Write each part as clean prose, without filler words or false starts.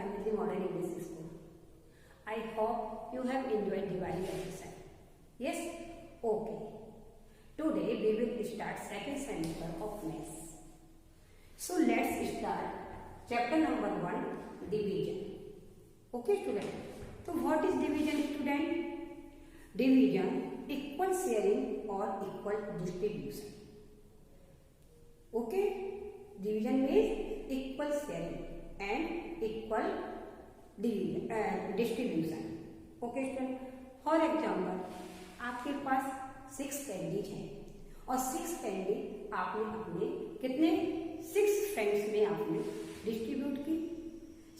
Gayatri Modern English School. I hope you have enjoyed Diwali vacation. Yes? Okay. Today we will start second semester of maths. So let's start chapter number 1, division. Okay student. So what is division student? Division, equal sharing or equal distribution. Okay? Division means equal sharing and equal distribution. Okay student. For example, आपके पास 6 candies हैं और 6 candy आपने अपने कितने 6 friends में आपने distribute की.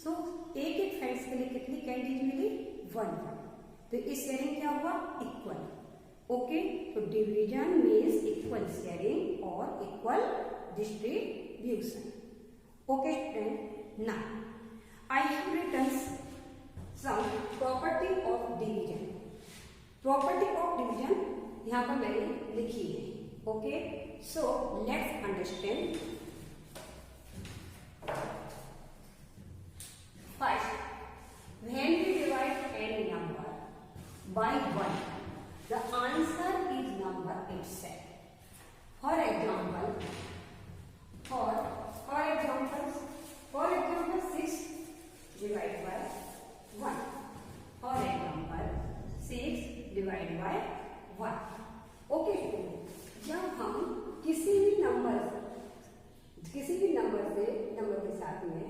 सो एक एक फ्रेंड्स के लिए कितनी कैंडीज मिली 1. तो इस शेयरिंग क्या हुआ इक्वल. ओके. तो डिवीजन मीन्स इक्वल शेयरिंग और equal distribution. Okay student. Now I have written some property of division. Property of division यहाँ पर मैंने लिखी है. Okay. So let's understand. First, when we divide any number by 1, the answer is number itself. For example, 6 divided by 1. For example, 6 divided by 1. Okay student. जब हम किसी भी number से नंबर के साथ में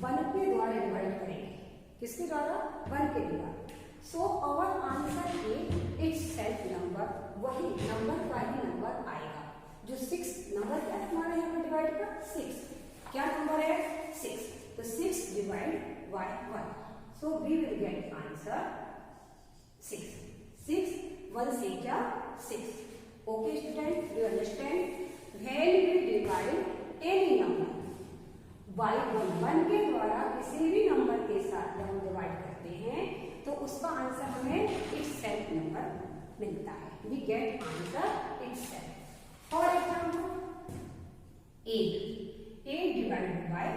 1 के द्वारा डिवाइड करेंगे. किसके द्वारा 1 के द्वारा. So our answer is itself number. वही नंबर का ही नंबर आएगा. जो 6 नंबर क्या हमारे यहाँ पर डिवाइड का 6. क्या नंबर है 6. तो 6 divide by 1. So we will get answer 6. 6 1 से क्या 6. Okay student, you understand? When we divide any number by 1 के द्वारा किसी भी नंबर के साथ जब हम डिवाइड करते हैं तो उसका आंसर हमें itself नंबर मिलता है. We get answer itself. For example, 8 divided by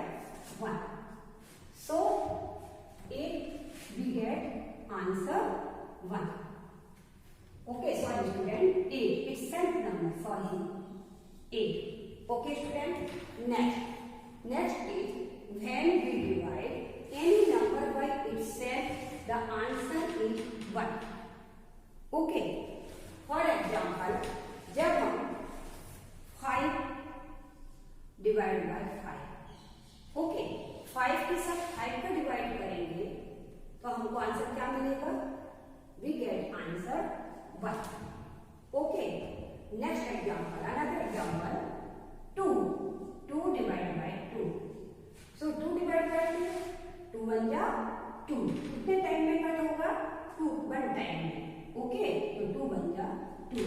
1. So 8 we get answer 1. Okay, sorry student, 8 itself number, sorry 8. Okay student. Next is when we divide any number by itself, the answer is 1. Okay. For example, जब हम 5 divided by 5. Okay. 5 के साथ 5 को divide करेंगे तो हमको answer क्या मिलेगा. We get answer 1. Okay. Next example, another example 2 divide by 2. So 2 divide by 2 1 जा 2. कितने टाइम में कट होगा 2 1 टाइम में. ओके. तो 2 1 जा 2.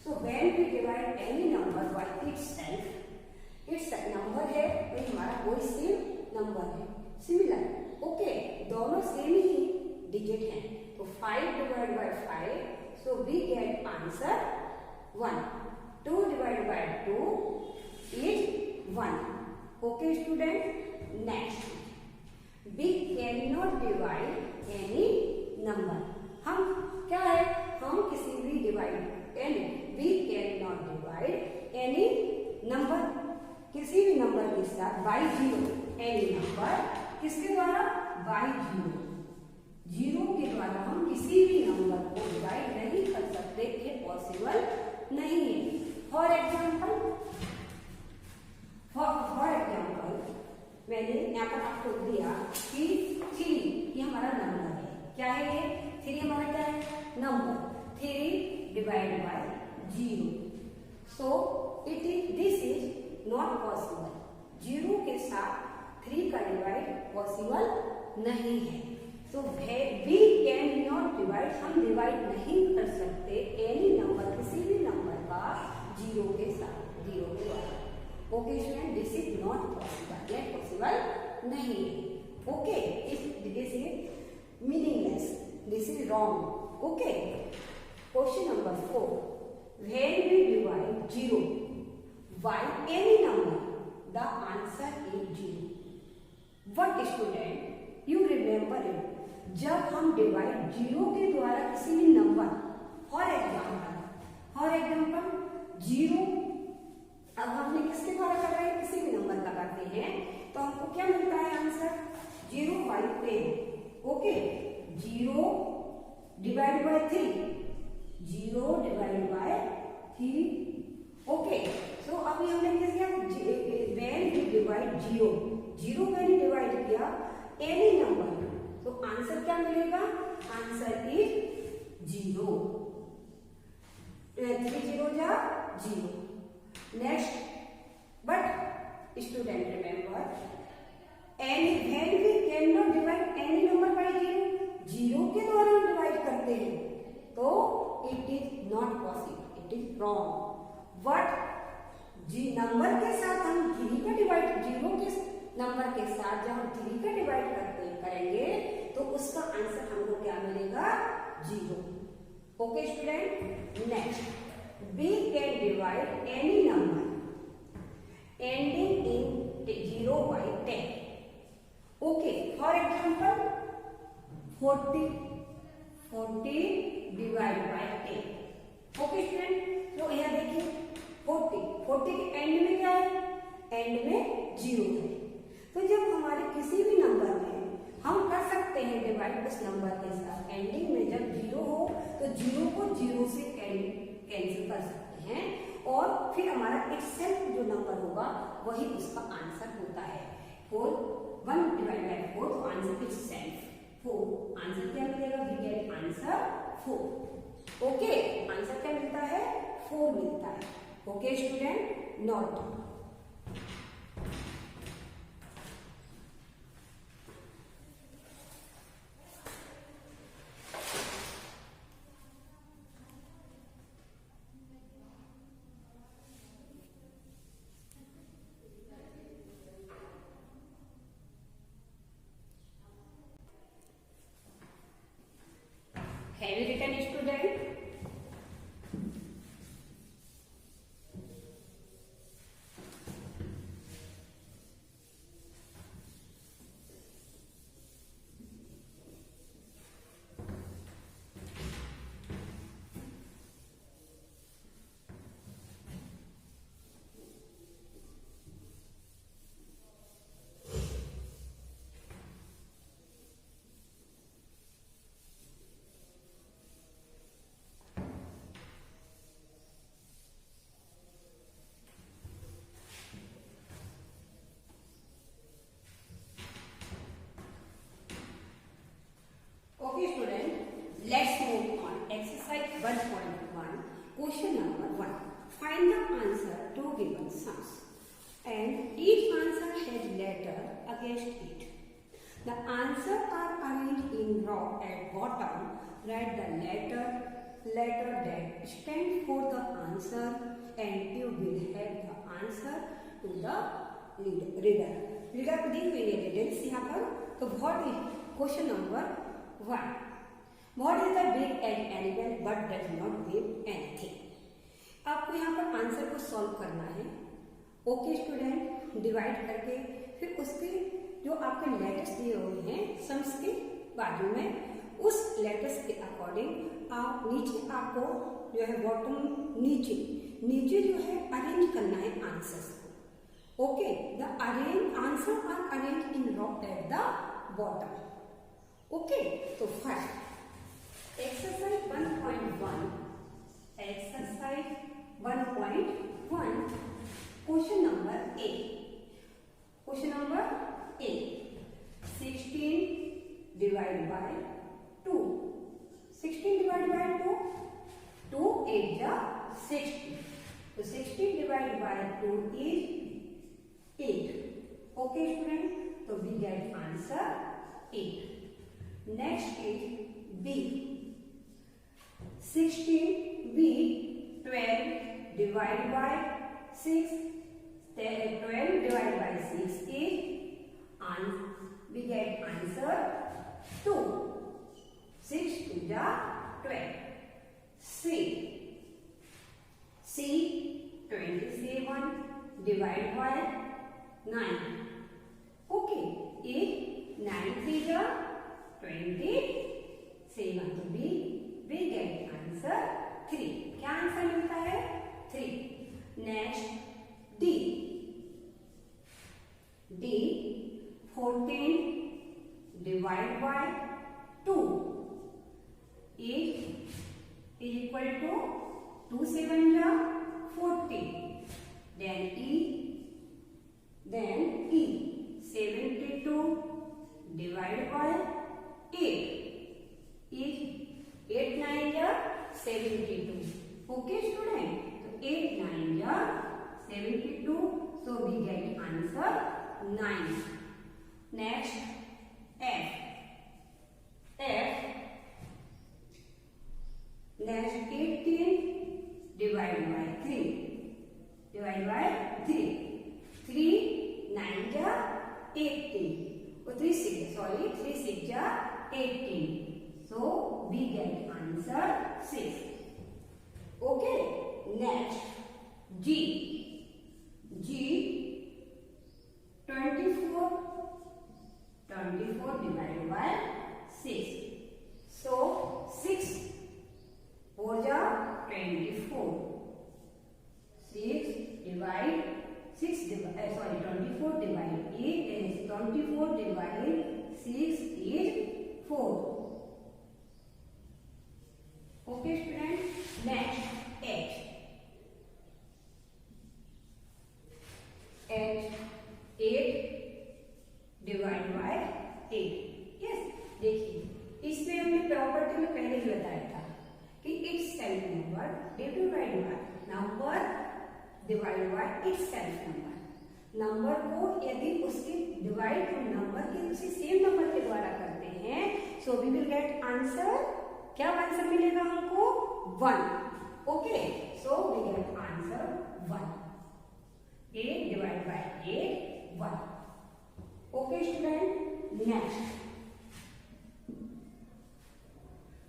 So when we divide any number by itself, it's number है तो हमारा कोई सेम नंबर है सिमिलर. ओके. दोनों सेम ही डिजिट हैं. तो 5 divide by 5. So we get answer 1. 2 divide by 2 is 1. Okay student. Next, we can not divide any number. हम क्या है हम किसी भी divide we can not divide any number किसी भी नंबर के साथ बाय 0. एनी नंबर किसके द्वारा बाय 0 के द्वारा हम किसी भी नंबर को डिवाइड नहीं कर सकते. ये पॉसिबल नहीं है. फॉर एग्जाम्पल मैंने यहाँ पर आपको दिया कि 3 ये हमारा नंबर है. क्या है ये 3 हमारा क्या है number. 3 divide by 0. So this is not possible. 0 के साथ 3 का डिवाइड पॉसिबल नहीं है. तो वी कैन नॉट डिवाइड, हम डिवाइड नहीं कर सकते एनी नंबर किसी भी नंबर का 0 के साथ 0 के द्वारा. Okay student. This is not possible. ये पॉसिबल नहीं है. Okay. This is meaningless. This is wrong. Okay. Question number 4. When we divide 0 by any number, the answer is 0. What student? Remember it, जब हम डिवाइड जीरो के द्वारा किसी भी number, for example zero, अब हमने किसके द्वारा कर रहे हैं, किसी भी नंबर का करते हैं तो हमको क्या मिलता है answer 0/10। Okay, 0 divide by 3, 0 divide by 3। Okay, so अभी हमने क्या किया, when we divide zero when divide किया एनी नंबर, तो आंसर क्या मिलेगा, आंसर इज 0। 3 0 जा 0। Next, but student remember, and when we can not divide any number by zero के द्वारा हम डिवाइड करते हैं तो it is not possible, it is wrong. But ji number के साथ हम 3 का डिवाइड, जीरो के नंबर के साथ जब हम 3 का डिवाइड करेंगे तो उसका आंसर हमको क्या मिलेगा, 0। Okay student, next, we can divide any number ending in 0 by 10. Okay, for example 40 divided by 10. Okay student, तो यहाँ देखिए 40 के एंड में क्या है, एंड में 0 है, तो जब हमारे किसी भी नंबर में हम कर सकते हैं डिवाइड उस नंबर के साथ, एंडिंग में जब 0 हो तो 0 को 0 से कैंसिल कर सकते हैं और फिर हमारा इटसेल्फ जो नंबर होगा वही उसका आंसर होता है। 1 डिवाइड बाय 4, तो आंसर इटसेल्फ 4, आंसर क्या मिलेगा, we get answer 4। Okay, answer क्या मिलता है, 4 मिलता है। Okay student, note, have you written student? Okay student, let's move on. Exercise 1.1, question number 1. Find the answer to given sums and each answer has letter against it. The answer are arranged in row at bottom. Write the letter that stand for the answer and you will have the answer to the reader. Reader को दी हुई है details यहाँ पर, तो what is question number 1, what is the big animal but does not give anything. आपको यहाँ पर answer को सॉल्व करना है। ओके स्टूडेंट, डिवाइड करके फिर उसके जो आपके लेटर्स दिए हुए हैं सम्स के बाजू में, उस लेटर्स के अकॉर्डिंग आप नीचे, आपको जो है बॉटम नीचे जो है अरेंज करना है आंसर्स को। Okay, the answer are arrange in row at the bottom. Okay, तो first exercise 1.1, exercise 1.1, question number A. Question number A, 16 divide by 2, 16 divide by 2, 2 8 जा 60, तो 16 divide by 2 is 8। Okay student, तो we get answer 8। Next is B, 16 B 12 divide by 6, 12 divide by 6 is we get answer 2, 6 2 जा 12। C 27 divide by 9। Okay, 8 9 3 जा 27. तो B we get answer 3. क्या answer मिलता है? 3. Next D. D 14 divide by 2 is equal to 2 7 ja 40. Then E 72 divided by 8 is 8 9 ja 72. Okay student, so 8 9 ja 72, so we get answer 9. Next F. Next 18 divided by 3. Divide by 3. 3 9 ja 18. Oh, 3 6 ja 18. So we get answer 6. Okay. Next G. 24 divided by 6. So 6 4 ja 24. 24 divided 8 is 24 divided 6 is 4. Okay student. Next H. 8 divided by 8. Yes, देखिए इसमें हमने property में पहले ही बताया था कि it's self number divide by number divide by it's self number. Number को यदि उसके डिवाइड हम नंबर के उसी सेम नंबर के द्वारा करते हैं, so we will get answer. क्या आंसर मिलेगा हमको? 1. Okay, so we get answer 1. 8 divide by 8 1. Okay student. Next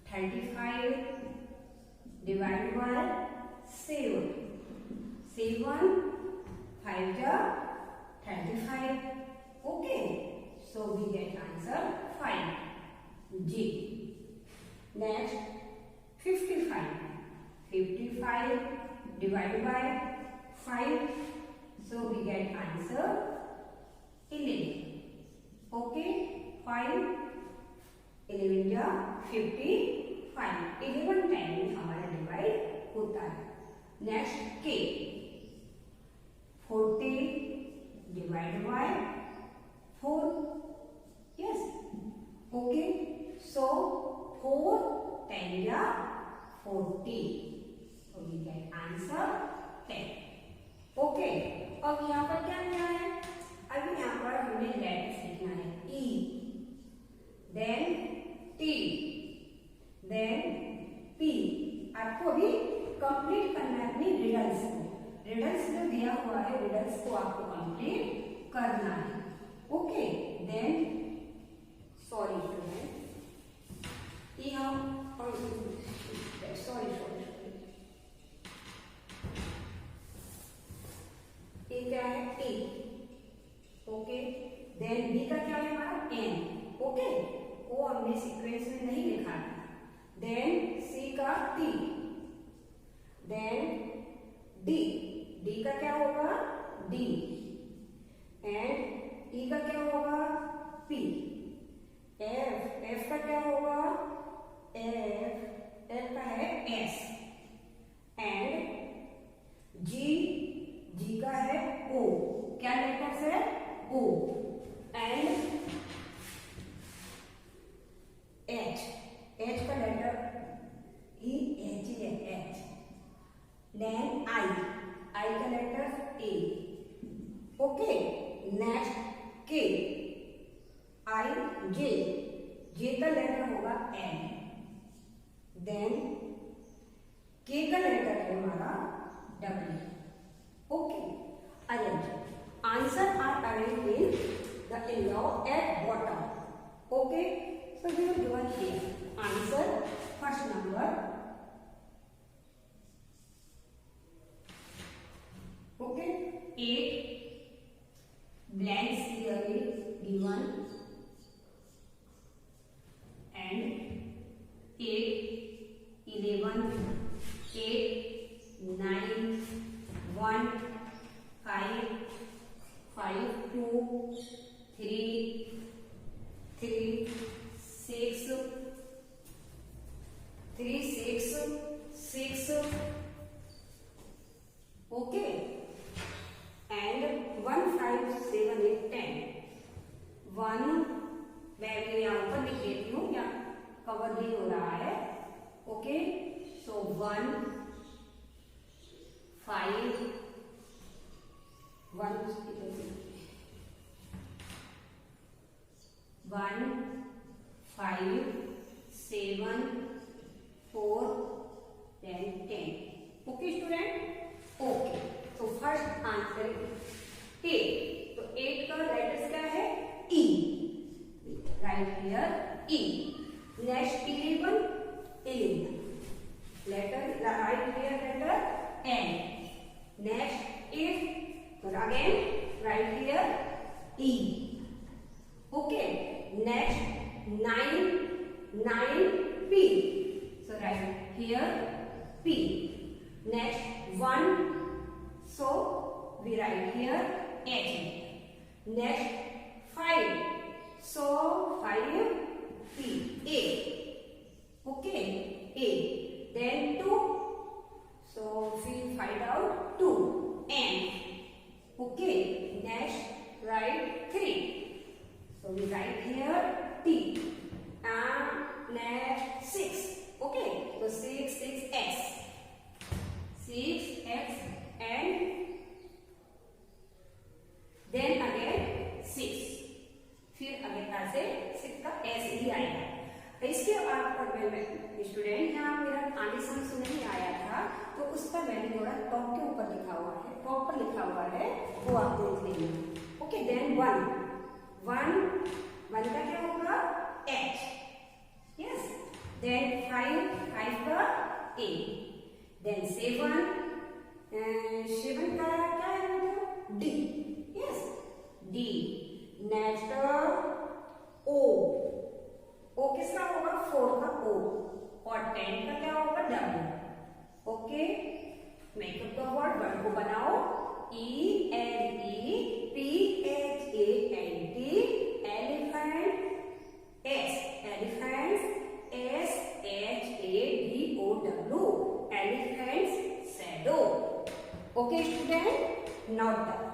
35 divided by 7. 7 5 ja 35. Okay, so we get answer 5. G. Next 55 divided by 5. So we get answer 11. Okay, 5 11 ja 55. 11 time हमारा divide होता है. Next K. 40 divide by 4. Yes. Okay, so 4 10 या 40. तो we get answer 10. Okay, अब यहाँ पर क्या लिखा है? अभी यहाँ पर हमें लेटर्स लिखना है. E, then T, then P. आपको अभी कंप्लीट करना है अपनी रिडल्स को. रिडल्स जो दिया हुआ है, रिडल्स को आपको कंप्लीट करना है. ओके, देन सॉरी स्टूडेंट, ये हम सॉरी ये क्या है? A. ओके, देन B का क्या है हमारा? N. ओके, वो हमने सीक्वेंस में नहीं लिखा है. देन C का T, देन D. D का क्या होगा? D. एंड E का क्या होगा? P. F का क्या होगा? F का है S. एंड G का है O. क्या लेटर्स है? O. एंड H का लेटर H है. H. देन I का letter A. Okay, next K. J का लेटर होगा N. देन K का लेटर है हमारा W. Okay, answer are arranged in the row at bottom. Okay, so we have given here answer first number. Okay, 8 blanks here is given. 3 6 3 6 6 okay and 1 5 7 8 10 1 value यहाँ ऊपर लिख देती हूँ या cover नहीं हो रहा है okay so 1 5 1 5 7 4 10 10 okay student okay तो फर्स्ट आंसर 8 तो 8 का लेटर्स क्या है E right here E next 11 letter right here letter N next 8 तो again right here E okay next 9 P so right here P next 1 so we write here H next 5 so 5 P A okay A then 2 so we find out 2 N okay next write 3 so we write here T and next 6 okay so 6 X and then again 6 फिर again से 6 का S ही आएगा तो इसके बाद student यहाँ मेरा आगे समझ नहीं आया था तो उसका वैल्यू थोड़ा टॉप के ऊपर लिखा हुआ है टॉप पर लिखा हुआ है वो आप देख लीजिए ओके देन 1 का क्या होगा H yes then 5 का A then 7 का क्या है मतलब D yes D next O किसका होगा 4 का O और 10 का क्या होगा W okay makeup the word को बनाओ ELEPHANT elephant SHADOW elephant's shadow okay student not done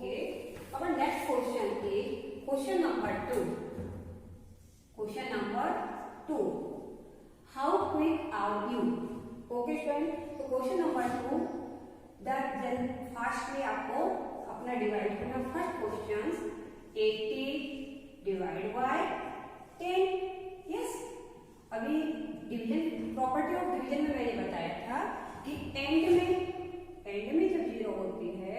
Okay, our next question is question number 2. Question number 2. How quick are you? Okay, student. तो question number 2. That then firstly आपको अपना divide करना first question 80 divide by 10. Yes अभी division property of division में मैंने बताया था कि एंड में जब जीरो होती है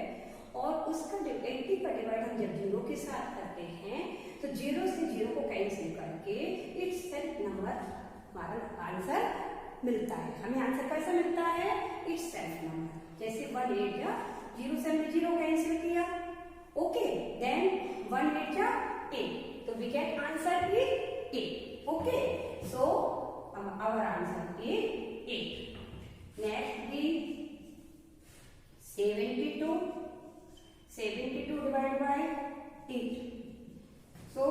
और उसका 80 का डिवाइड हम जब जीरो के साथ करते हैं तो जीरो से जीरो को कैंसिल करके इट्स सेल्फ नंबर हमारा आंसर मिलता है हमें आंसर कैसा मिलता है इट्स सेल्फ नंबर जैसे 1 8 या जीरो से हमने जीरो कैंसिल किया ओके देन 1 8 या 8 तो we get answer is 8 okay so our answer is 8 next the 72 divided by 8. So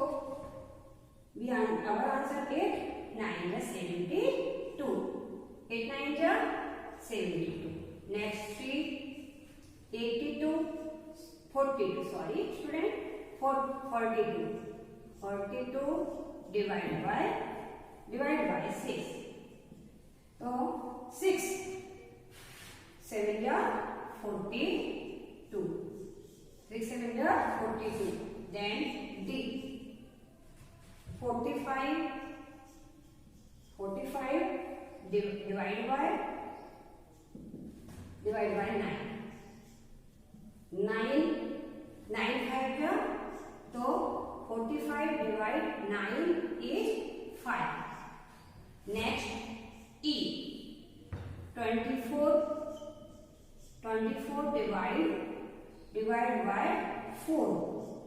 we are our answer 8 9 is 72. 8 9 is 72. Next 3 82 42 sorry student 42 divided by 6. So 6 7 या 42. 3 7 या 42. Then D. 45 divide by 9. 9 5 क्या, तो 45 divide 9 is 5. Next E. 24 divide by 4.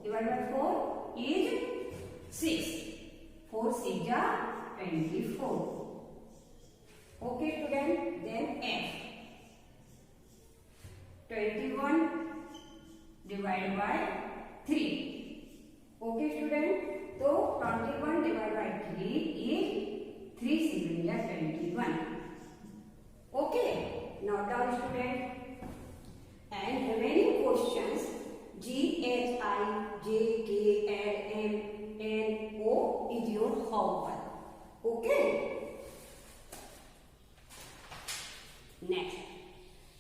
Divide by 4 is 6. 4 6 ja 24. Okay student. Then F. 21 divide by 3. Okay student. तो 21 divide by 3 is 3 7 ja 21. Okay. Now down student. And remaining questions G, H, I, J, K, L, M, N, O is your homework. Okay.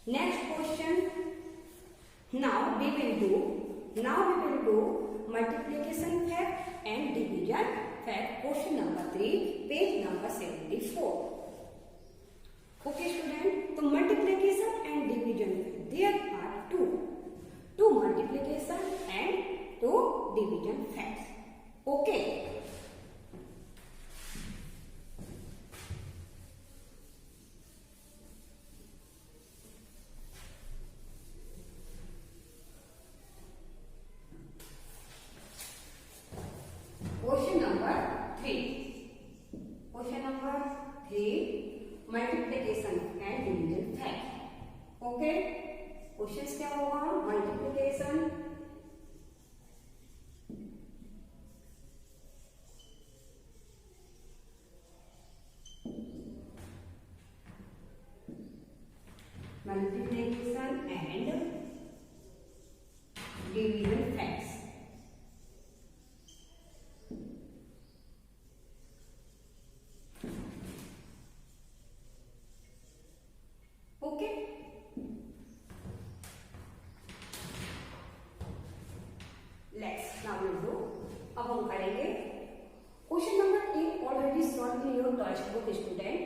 Next question. Now we will do multiplication fact and division fact. Question number 3, page number 74. Okay student. So multiplication and division, there are two multiplication and two division facts. Okay. Question number 3. Multiplication and division fact. Okay. Questions क्या होगा? Multiplication, and division facts. Okay. अब हम करेंगे question number 8 already solve in your text book student.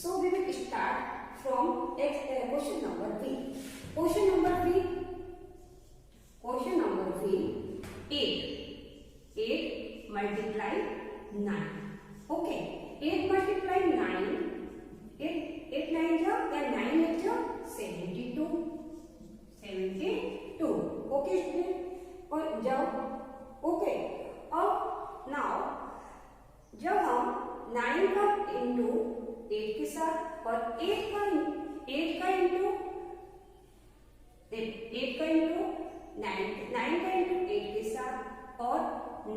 So we will start from question number B. Question number B 8 multiply 9. ओके. 8 multiply 9, 8 9 जा या 9 8 जा 72. Okay student. और जाओ. ओके. अब नाउ जब हम 9 का इंटू 8 के साथ और 8 का इंटू 9 का इंटू 8 के साथ और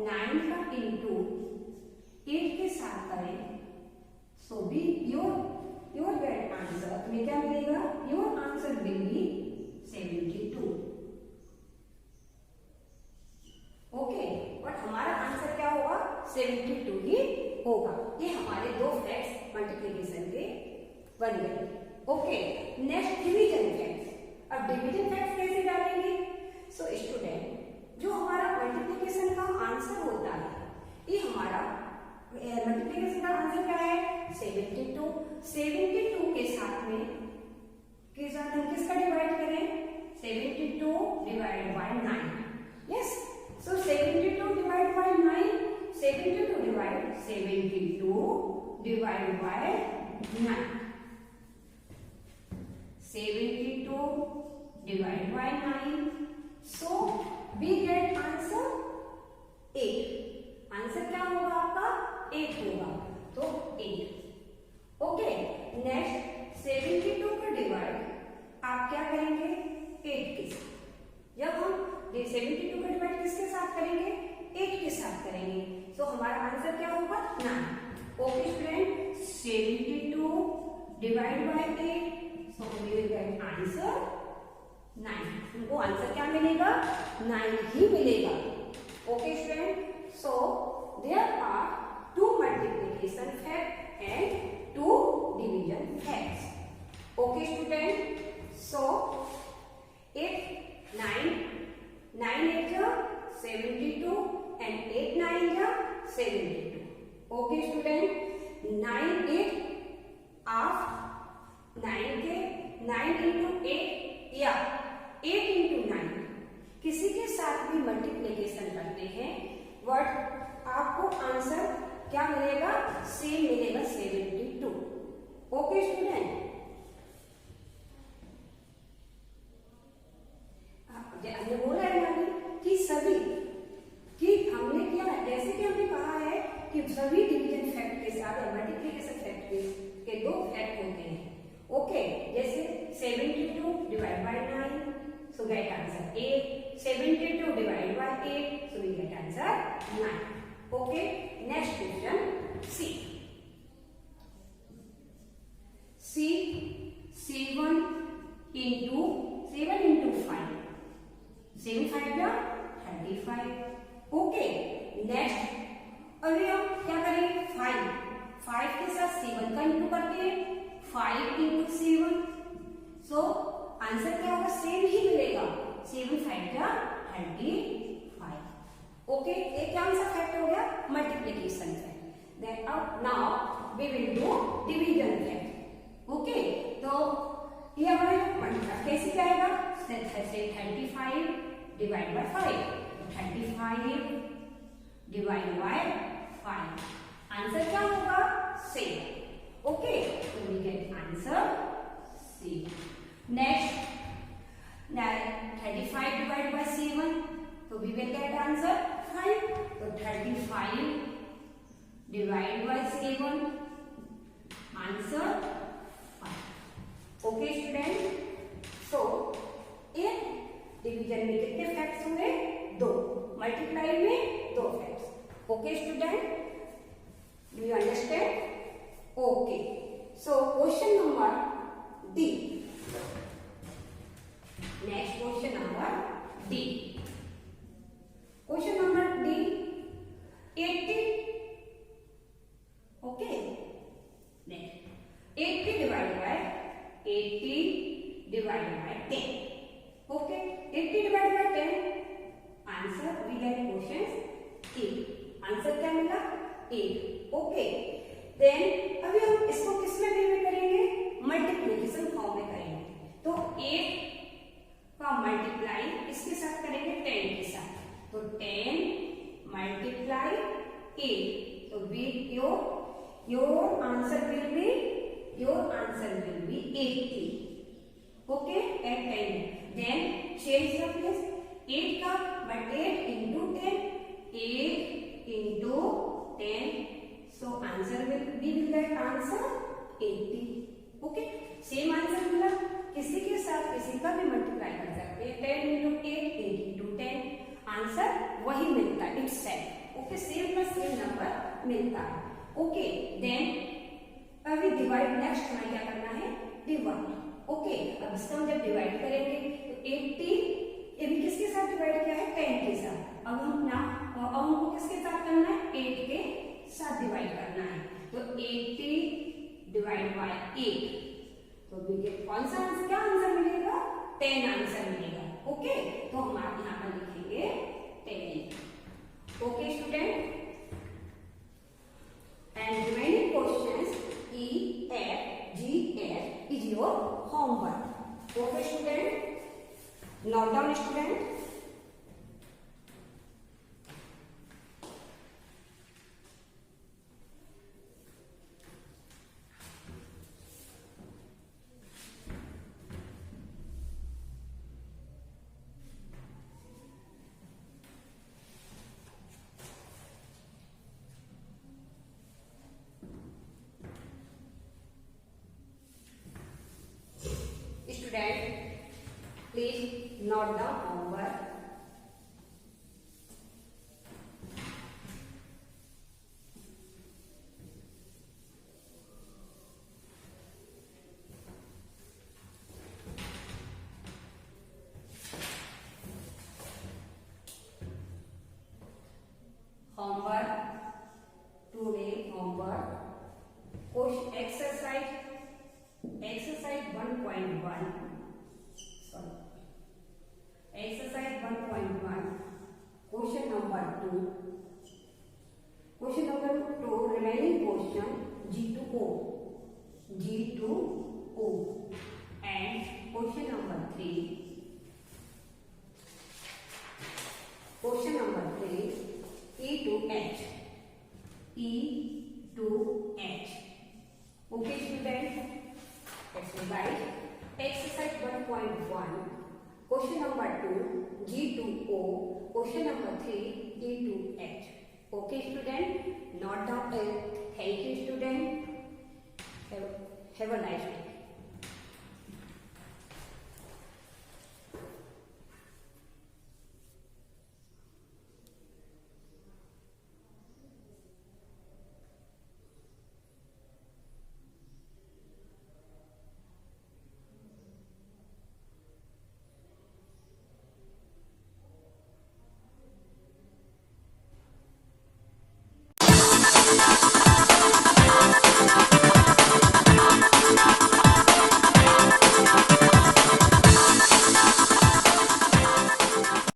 9 का इंटू 8 के साथ करें, सो बी योर गेट आंसर. तुम्हें क्या मिलेगा? Your answer will B 72. Okay. But हमारा आंसर क्या होगा? 72 ही होगा. ये हमारे दो फैक्ट्स मल्टीप्लिकेशन के बन गए. ओके. Next division facts. अब डिवीजन फैक्ट्स कैसे डालेंगे? सो स्टूडेंट, जो हमारा मल्टीप्लिकेशन का आंसर होता है, ये हमारा मल्टीप्लिकेशन का आंसर क्या है? 72. 72 के साथ हम किसका डिवाइड करें? 72 divide by 9. Yes. So 72 divided by 9. 72 divide by 9. 72 divided by 9. So we get answer 8. Answer क्या होगा आपका? 8 होगा. तो 8. ओके. नेक्स्ट 72 का डिवाइड आप क्या करेंगे? 8 के साथ. जब हम 72 का डिवाइड किसके साथ करेंगे? 8 के साथ करेंगे. तो हमारा आंसर क्या होगा? 9. Okay student. 72 divide by 8. So we will get answer 9. हमको आंसर क्या मिलेगा? 9 ही मिलेगा. Okay student. So there are 2 multiplication fact and 2 division facts. Okay student. So 72 and 8 9 जा 72. Okay student, 9 8 ऑफ 9 के 9 into 8 या 8 into 9 किसी के साथ भी मल्टीप्लिकेशन करते हैं बट आपको आंसर क्या मिलेगा, सेम मिलेगा 72. ओके स्टूडेंट, हमने बोला है ना कि सभी कि हमने क्या, जैसे कि हमने कहा है कि सभी डिवीजन फैक्ट के साथ या मल्टीप्लिकेशन फैक्ट के दो फैक्ट होते हैं. ओके, जैसे 72 divide by 9 so get answer 8, 72 divide by 8 so we get answer 9. Okay, next question C. 7 into 5 7 5 या 35. ओके, नेक्स्ट अभी हम क्या करेंगे, 5 के साथ 7 का इंटू करते हैं, 5 into 7 सो आंसर क्या होगा, सेम ही मिलेगा, 7 5 या 35. ओके, एक क्या आंसर फैक्ट हो गया, मल्टीप्लिकेशन फैक्ट. देन अब now we will do division fact. Okay, तो ये हमारे कैसे जाएगा, 35 divide by 5, 35 divide by 5 answer क्या होगा, सेम. ओके, तो we get answer C. Next 35 divide by 7 तो वी विल गेट आंसर 5. तो 35 divide by 7 answer 5. Okay student, so एक डिवीजन में कितने फैक्ट्स हुए, 2, मल्टीप्लाई में 2 facts. Okay student, do you understand? Okay, so question number D. Next question number D. Question number D 80. Okay, next 80 divide by 10. Okay, 80 divide by 10 answer we get question 8. Answer क्या मिला, 8. Okay, then अभी हम इसको किस में वे में करेंगे, multiplication form में करेंगे. तो 8 का मल्टीप्लाई इसके साथ करेंगे 10 के साथ, तो 10 मल्टीप्लाई 8 तो we your answer will be 80. Okay, eight 10 then change the place, 8 का but 8 into 10 8 into 10 so answer will get answer 80. Okay, same answer मिला, किसी के साथ किसी का भी मल्टीप्लाई कर सकते हैं, 10 into 8 8 into 10 आंसर वही मिलता है, it's same. Okay, same plus same number मिलता है. ओके, देन अभी डिवाइड, नेक्स्ट हमें क्या करना है, डिवाइड. ओके, अब इसका हम जब डिवाइड करेंगे तो 80 ये भी किसके साथ डिवाइड किया है, 10 के साथ. अब हमको किसके साथ करना है, 8 के साथ डिवाइड करना है. तो 80 डिवाइड बाय 8 तो कौन सा आंसर, क्या आंसर मिलेगा, 10 आंसर मिलेगा. ओके, तो हम यहाँ पर लिखेंगे 10. Okay student, and remaining questions E, F, G, H is your homework. Okay student, note down student. Please note down homework. Homework today. Homework. Question exercise 1.1. Exercise 1.1. 3. Question number 3. E to H. E to H. Okay, student. Let's revise. Exercise 1.1. Question number 2. G to O. Question number 3. E to H. Okay, student. Note down. Thank you, student. Have a nice day.